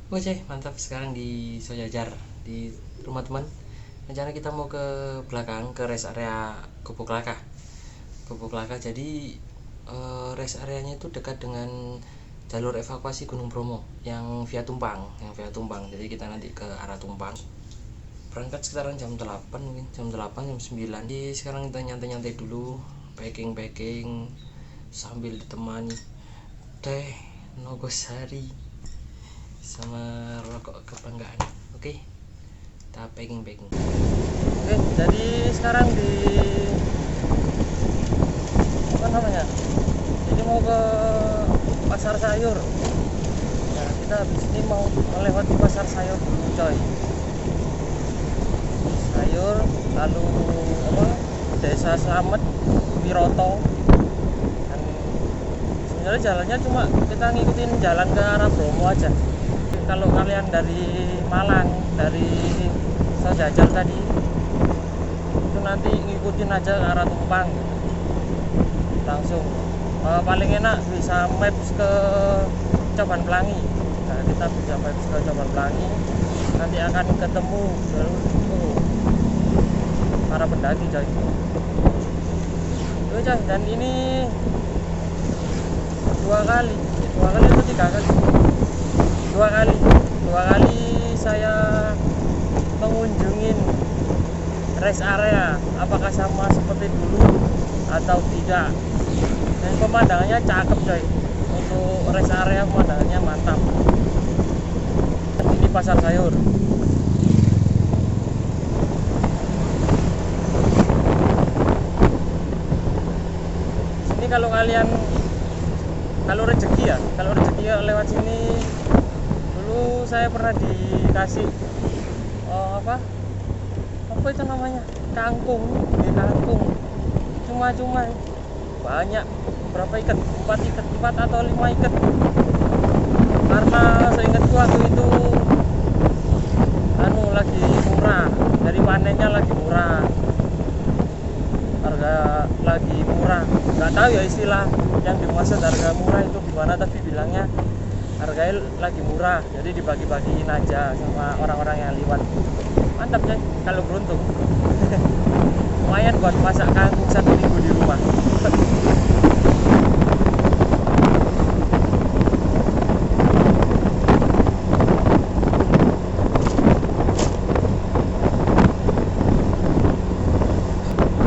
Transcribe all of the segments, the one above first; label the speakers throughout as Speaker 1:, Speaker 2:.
Speaker 1: Oke, mantap. Sekarang di Sojajar di rumah teman. Rencana kita mau ke belakang ke rest area Gubuk Laka. Gubuk Laka. Jadi rest areanya itu dekat dengan jalur evakuasi Gunung Bromo yang via Tumpang. Jadi kita nanti ke arah Tumpang. Berangkat sekitaran jam 8 mungkin, jam 8 jam 9. Jadi sekarang kita nyantai-nyantai dulu, packing sambil ditemani teh Nogosari sama rokok kebanggaan. Oke, kita packing. Oke, jadi sekarang di apa namanya, jadi mau ke pasar sayur. Nah, kita habis ini mau melewati pasar sayur dulu coy. Sayur, lalu apa, desa Slamet, Wiroto. Dan sebenarnya jalannya cuma kita ngikutin jalan ke arah Bromo aja. Kalau kalian dari Malang, dari Sojajar tadi, itu nanti ngikutin aja ke arah Tumpang langsung. Paling enak bisa maps ke Coban Pelangi. Nah, kita bisa maps ke Coban Pelangi, nanti akan ketemu para pendaki coy. Coy, dan ini dua kali atau tiga kali? Dua kali saya mengunjungin rest area, apakah sama seperti dulu atau tidak. Dan pemandangannya cakep coy, untuk rest area pemandangannya mantap. Ini pasar sayur. Ini kalau rezeki lewat sini. Dulu saya pernah dikasih apa itu namanya, kangkung, cuma banyak, berapa ikat, 4 atau 5 ikat, karena seingatku waktu itu lagi murah, dari panennya lagi murah, harga lagi murah. Nggak tahu ya istilah yang dimaksud harga murah itu gimana, tapi bilangnya harganya lagi murah, jadi dibagi-bagiin aja sama orang-orang yang lewat. Mantap deh kalau beruntung. Lumayan buat masak kangkung 1 minggu di rumah.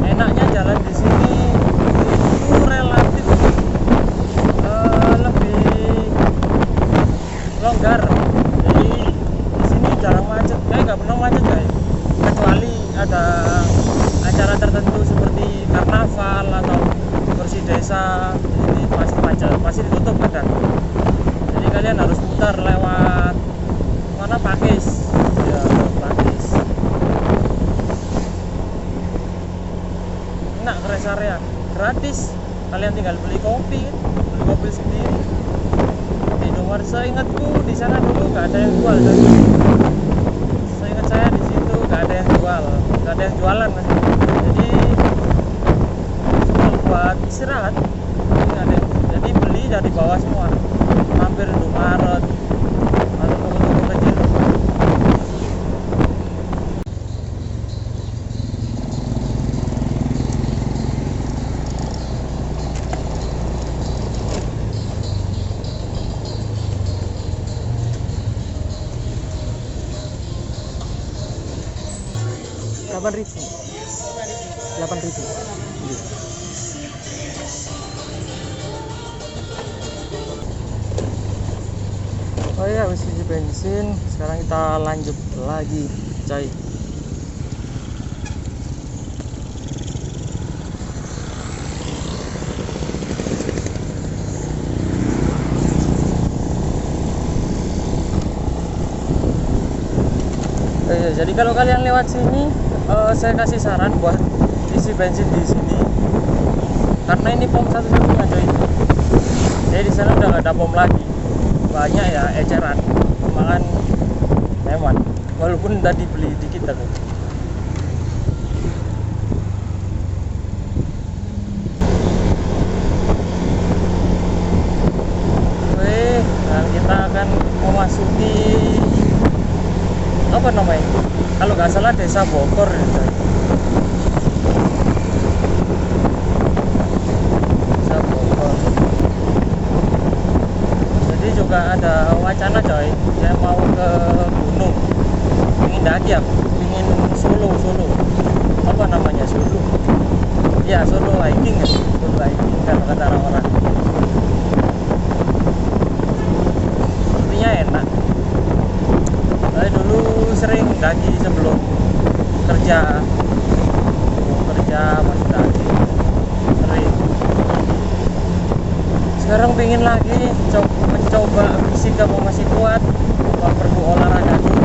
Speaker 1: Enaknya jalan di sini itu relatif lebih longgar. Jadi di sini jarang macet, nggak pernah macet guys, kecuali ada acara tertentu seperti karnaval atau bersih desa. Ini masih macet, masih ditutup kadang. Jadi kalian harus muter lewat mana, Pakis ya, Pakis. Enak ke rest area, gratis. Kalian tinggal beli kopi sendiri. Di Indomaret, seingatku di sana dulu nggak ada yang jual. Seingat saya di situ nggak ada yang jualan. Jadi cuma buat istirahat. Jadi beli dari bawah semua, hampir Indomaret atau toko-toko kecil. Rp8.000. Oh iya, habis isi bensin, sekarang kita lanjut lagi coy. Jadi kalau kalian lewat sini, saya kasih saran buat isi bensin di sini, karena ini pom satu-satunya coy. Jadi di sana udah nggak ada pom lagi, banyak ya eceran, makan hemat. Walaupun tadi beli dikit tapi. Oke, dan kita akan
Speaker 2: memasuki apa namanya, kalau nggak salah desa Bogor ya, coy. Desa Bogor. Jadi juga ada wacana coy, saya mau ke gunung, ingin daki ya, ingin Solo apa namanya, Solo ya, Solo hiking ya, Solo hiking kalau kata orang-orang. Sepertinya enak. Saya dulu sering daki sebelum kerja masih daki sering. Sekarang pingin lagi mencoba fisik kamu masih kuat, perlu olahraga dulu,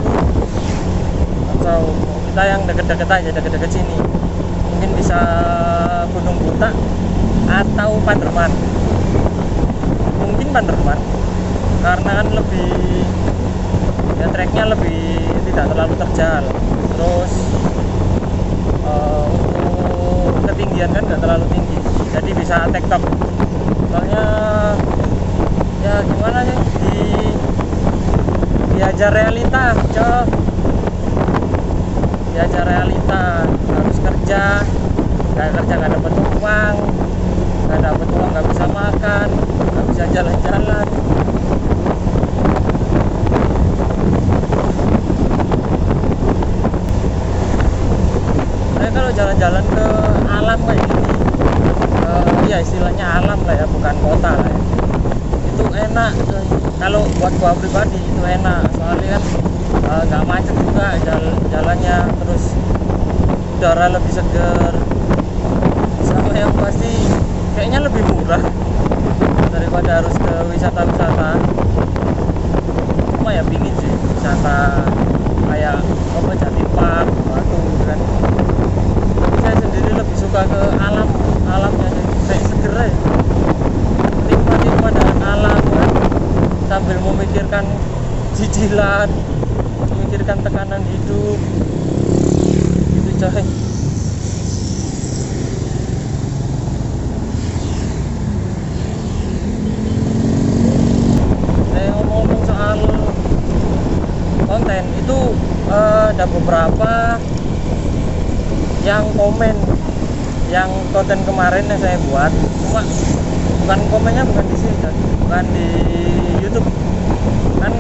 Speaker 2: atau kita yang deket-deket aja, deket-deket sini, mungkin bisa Gunung Buta atau Panderman. Mungkin Panderman karena kan lebih, ya treknya lebih tidak terlalu terjal, terus untuk ketinggian kan nggak terlalu tinggi, jadi bisa tektok. Soalnya ya gimana sih, diajar realita, cok. Diajar realita, harus kerja, nggak dapat uang, nggak bisa makan, nggak bisa jalan-jalan. Saya kalau jalan-jalan ke alam kayak gini, ya istilahnya alam lah ya, bukan kota lah ya, itu enak. Kalau buat gua pribadi itu enak, soalnya kan nggak macet juga jalannya, terus udara lebih segar, sama yang pasti kayaknya lebih murah daripada harus ke wisata-wisata. Cuma ya pingin sih wisata kayak apa, Jatim Park, Batu kan. Saya sendiri lebih suka ke alamnya, kayak seger ya, nikmati pemandangan alam kan, sambil memikirkan cicilan, memikirkan tekanan hidup gitu coy. Saya ngomong soal konten itu, ada beberapa yang komen yang konten kemarin yang saya buat, cuma komennya bukan di sini kan, bukan di YouTube kan.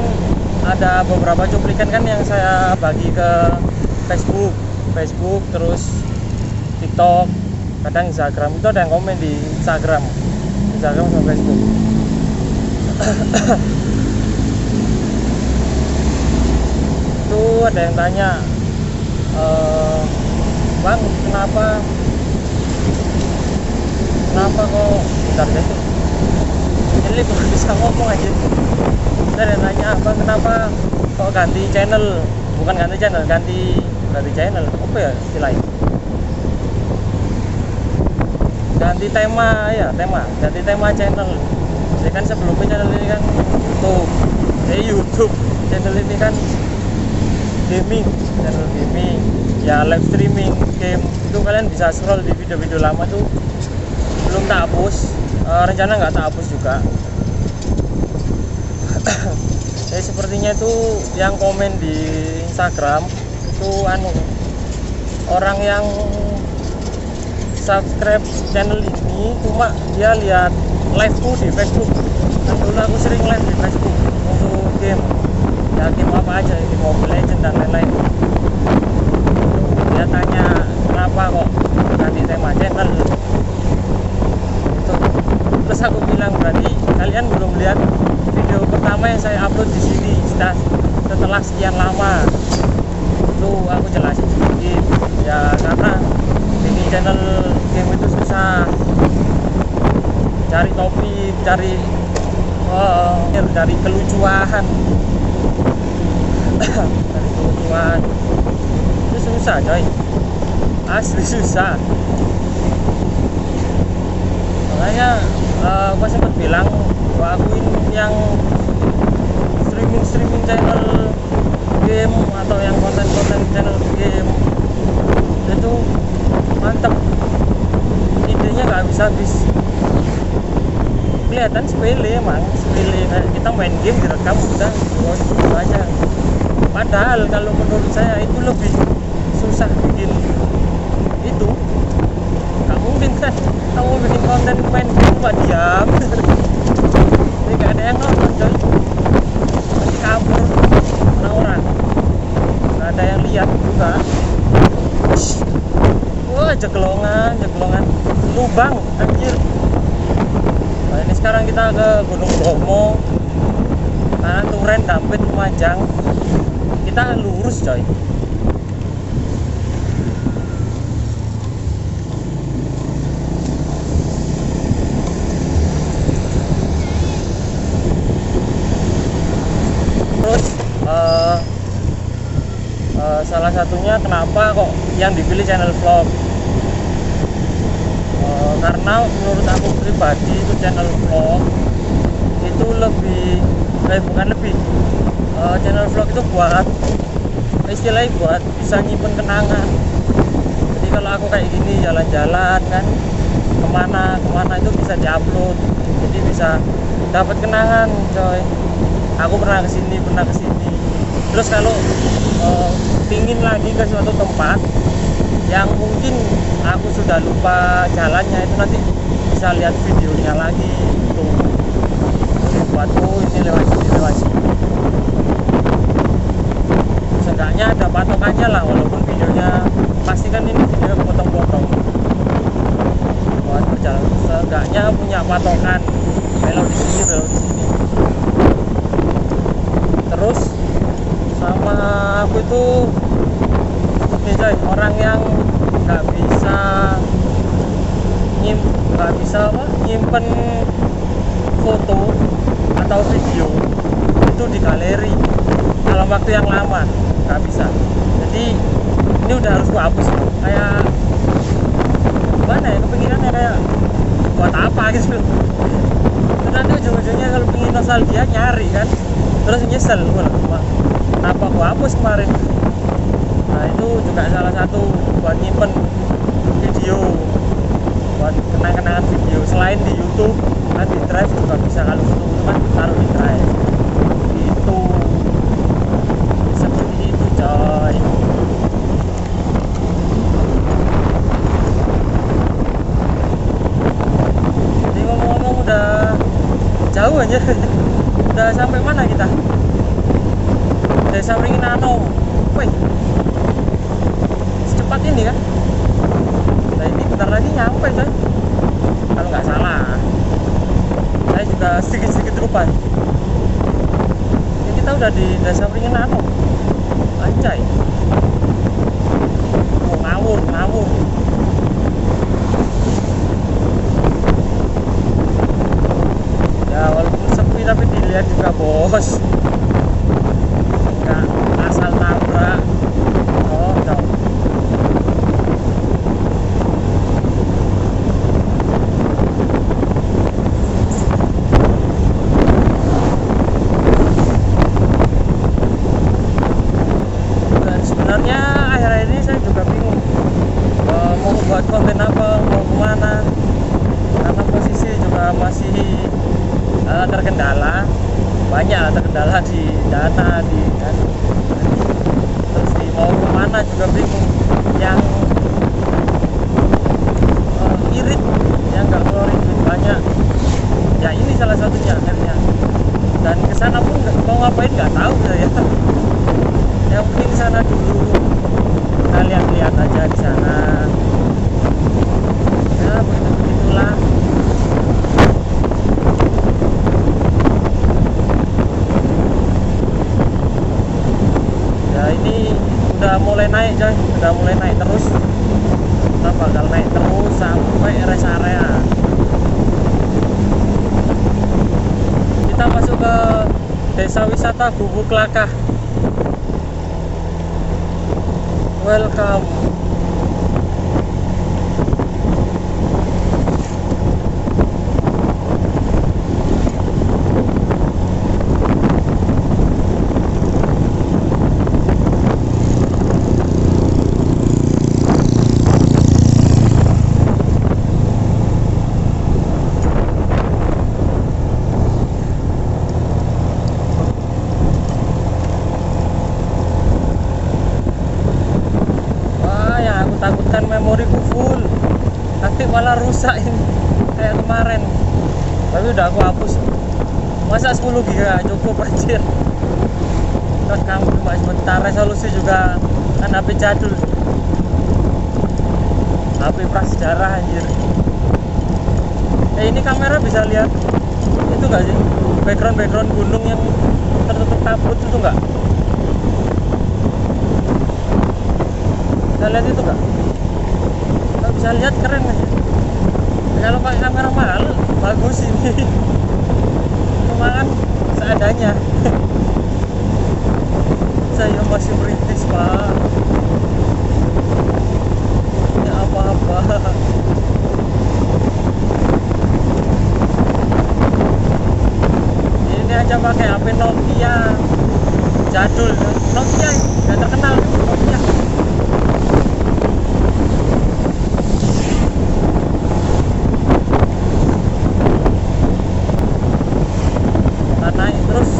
Speaker 2: Ada beberapa cuplikan kan yang saya bagi ke Facebook, terus TikTok, kadang Instagram. Itu ada yang komen di Instagram sama Facebook. Itu ada yang tanya, Bang, kenapa kok bentar guys, ini baru bisa ngomong aja. Ada yang nanya, Bang, kenapa kok ganti channel, bukan ganti channel, ganti channel apa ya istilahnya, ganti tema ya, ganti tema channel. Jadi kan sebelumnya channel ini kan YouTube, channel ini kan channel gaming ya, live streaming game. Itu kalian bisa scroll di video-video lama tuh, belum tak hapus, rencana nggak tak hapus juga. Jadi sepertinya itu yang komen di Instagram itu orang yang subscribe channel ini, cuma dia lihat live-ku di Facebook. Kan dulu aku sering live di Facebook untuk game, ya game apa aja, di Mobile Legends dan lain-lain. Dia tanya kenapa kok ganti tema channel itu. Terus aku bilang, berarti kalian belum lihat video pertama yang saya upload di sini setelah sekian lama. Itu aku jelasin sedikit ya, karena bikin channel game itu susah, cari topik, cari kelucuan cari kelucuan itu susah coy, asli susah. Makanya aku sempat bilang bahwa aku ini yang streaming channel game atau yang konten channel game itu mantap, idenya nggak habis-habis, kelihatan sepele, emang sepele, kayak kita main game direkam udah gitu aja. Padahal kalau menurut saya itu lebih susah bikin itu. Gak mungkin kan kamu bikin konten main game cuma diam ini gak ada yang nonton coy, masih kabur orang-orang, gak ada yang lihat juga. Wah, jeglongan lubang anjir. Nah, ini sekarang kita ke Gunung Bromo, kanan Turen, Dampit, Lumajang. Kita lurus coy. Terus salah satunya kenapa kok yang dipilih channel vlog, karena menurut aku pribadi itu channel vlog itu bukan lebih, channel vlog itu buat istilahnya buat bisa nyimpen kenangan. Jadi kalau aku kayak gini jalan-jalan kan kemana itu bisa diupload, jadi bisa dapat kenangan coy. Aku pernah kesini. Terus kalau pingin lagi ke suatu tempat yang mungkin aku sudah lupa jalannya, itu nanti bisa lihat videonya lagi gitu. Buat ini lewat sini. Seenggaknya ada patokannya lah, walaupun videonya pasti kan ini video potong-potong. Buat berjalan seenggaknya punya patokan, belok di sini. Terus sama aku itu nih coy, orang yang nggak bisa nyimpen foto atau video itu di galeri dalam waktu yang lama, nggak bisa. Jadi ini udah harus gua hapus. Kayak gimana ya, kepinginannya kayak buat apa gitu. Terus nanti ujung-ujungnya kalau pingin nostalgia nyari kan, terus nyesel kenapa gua hapus kemarin. Nah itu juga salah satu buat nyimpen video, buat kenang-kenangan video. Selain di YouTube kan di Drive juga bisa, kalau YouTube itu kan taruh di Drive itu seperti itu coy. Jadi ngomong-ngomong udah jauh aja udah sampai mana kita? Desa Ringinano. Wih, secepat ini kan? Nah ini bentar lagi nyampe kan? Kalau nggak salah. Saya juga sedikit lupa. Ini kita udah di Desa Ringinano. Anjay. Oh, ngawur. Ya walaupun sepi tapi dilihat juga bos. Nggak asal nabrak. Oh no. Dan sebenarnya akhir-akhir ini saya juga bingung mau buat konten apa, mau kemana, karena posisi juga masih terkendala, banyak terkendala di dana, terus mau kemana juga bingung. Yang irit, yang nggak ngeluarin duit banyak, ya ini salah satunya akhirnya. Dan kesana pun mau ngapain nggak tahu saya. Yang penting kesana dulu, kita lihat aja di sana. Ya begitulah. Ya ini udah mulai naik coy, terus. Kita bakal naik terus sampai rest area. Kita masuk ke desa wisata Gubuk Lakah. Welcome. memoriku full, nanti malah rusak ini kayak kemarin. Tapi udah aku hapus. Masa 10 giga cukup anjir. Terus kamu cuma sebentar, resolusi juga kan HP jadul, HP prasejarah anjir. Ini kamera bisa lihat itu enggak sih, background gunung yang tertutup kabut itu enggak? Bisa lihat itu enggak? Kalau bisa lihat keren aja. Kalau pakai kamera mahal bagus ini. Cuma kan seadanya. Saya masih merintis, Pak. Ini apa-apa. Ini aja pakai HP Nokia jadul. Nokia nggak terkenal, Nokia. Naik terus.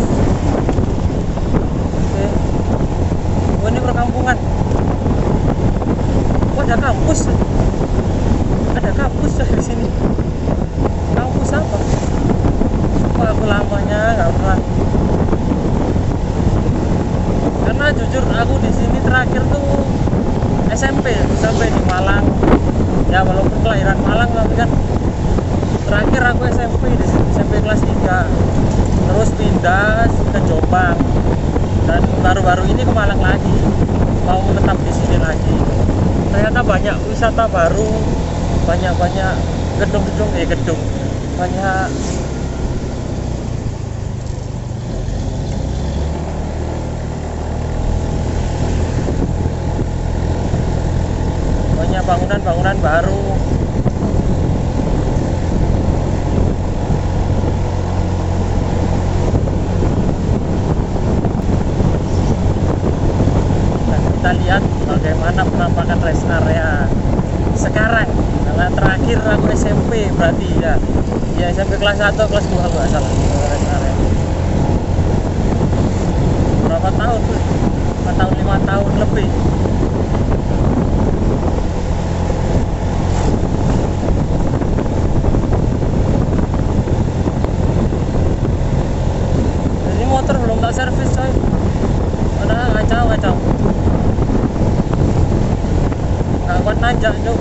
Speaker 2: Oke. Oh, ini perkampungan. Oh, ada kampus. Ada kampus di sini. Kampus apa? Wah, aku lamanya nggak pernah. Karena jujur aku di sini terakhir tuh SMP sampai di Malang. Ya walaupun kelahiran Malang tapi kan terakhir aku SMP di SMP kelas 3. Terus pindah ke Jombang dan baru-baru ini ke Malang lagi, mau menetap di sini lagi. Ternyata banyak wisata baru, banyak gedung banyak bangunan-bangunan baru. Kita lihat bagaimana penampakan rest area sekarang. Karena terakhir aku SMP berarti ya SMP kelas 1 kelas 2 nggak salah rest area. Berapa tahun tuh? 4 tahun 5 tahun lebih. Ini motor belum tak servis coy. Padahal ngacau. Nggak kuat nanjak tuh.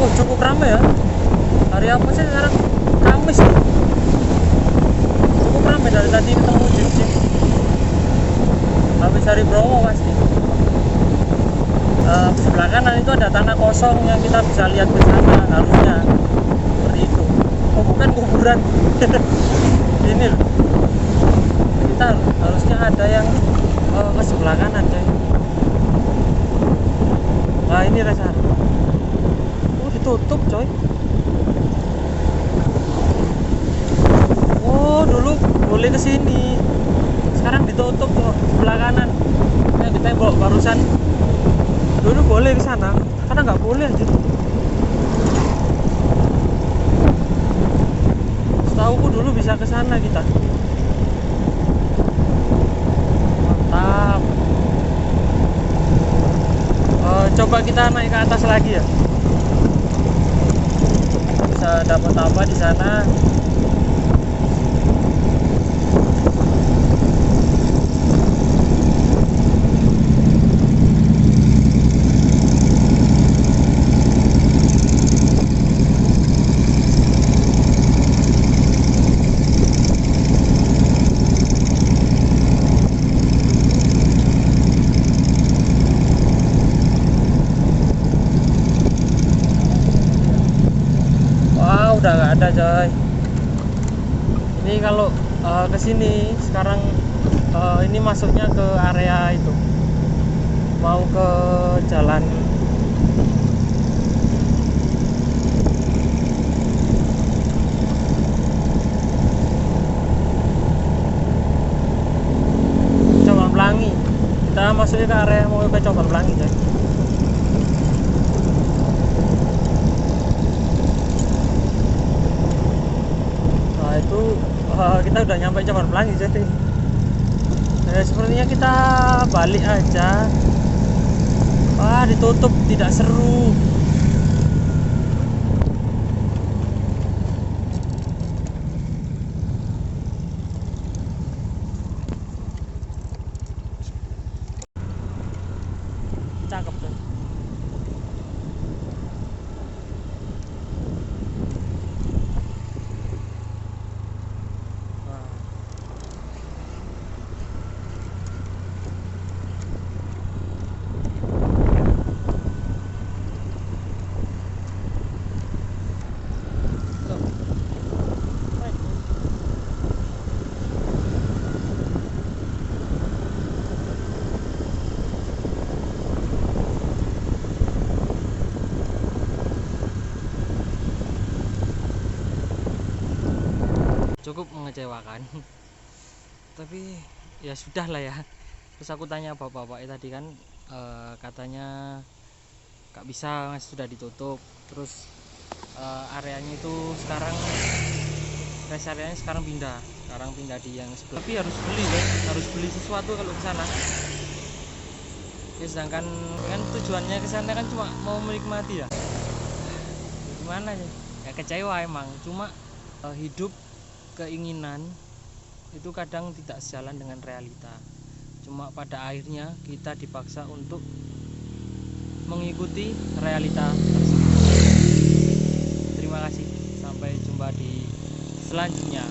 Speaker 2: Oh, cukup ramai ya. Hari apa sih sekarang? Kamis nih. Cukup ramai dari tadi ketemu jeep. Habis hari Bromo pasti. Sebelah kanan itu ada tanah kosong yang kita bisa lihat ke sana, harusnya seperti itu. Oh, bukan kuburan. Ini loh, kita harusnya ada yang ke sebelah kanan coy. Nah, ini rest area. Oh, ditutup coy. Oh, dulu boleh ke sini, sekarang ditutup tuh sebelah kanan. Yang kita barusan dulu boleh ke sana, karena nggak boleh aja. Setauku dulu bisa ke sana kita. Mantap. Coba kita naik ke atas lagi ya. Bisa dapat apa di sana? Udah nggak ada coy. Ini kalau ke sini sekarang ini masuknya ke area itu, mau ke jalan Coban Pelangi. Kita masuknya ke area mau ke Coban Pelangi coy. itu kita udah nyampe Cabang Pelangi. Jadi sepertinya kita balik aja. Wah, ditutup, tidak seru. Cakep tuh. Wah. Tuh. Baik. Cukup mengecewakan. Tapi ya sudah lah ya. Terus aku tanya bapak-bapak tadi kan, katanya nggak bisa mas, sudah ditutup. Terus areanya itu sekarang, rest areanya sekarang pindah di yang sebelah. Tapi harus beli guys, harus beli sesuatu kalau ke sana. Ya, sedangkan kan tujuannya ke sana kan cuma mau menikmati ya. Gimana sih? Ya kecewa emang. Cuma hidup keinginan itu kadang tidak sejalan dengan realita. Cuma pada akhirnya kita dipaksa untuk mengikuti realita tersebut. Terima kasih, sampai jumpa di selanjutnya.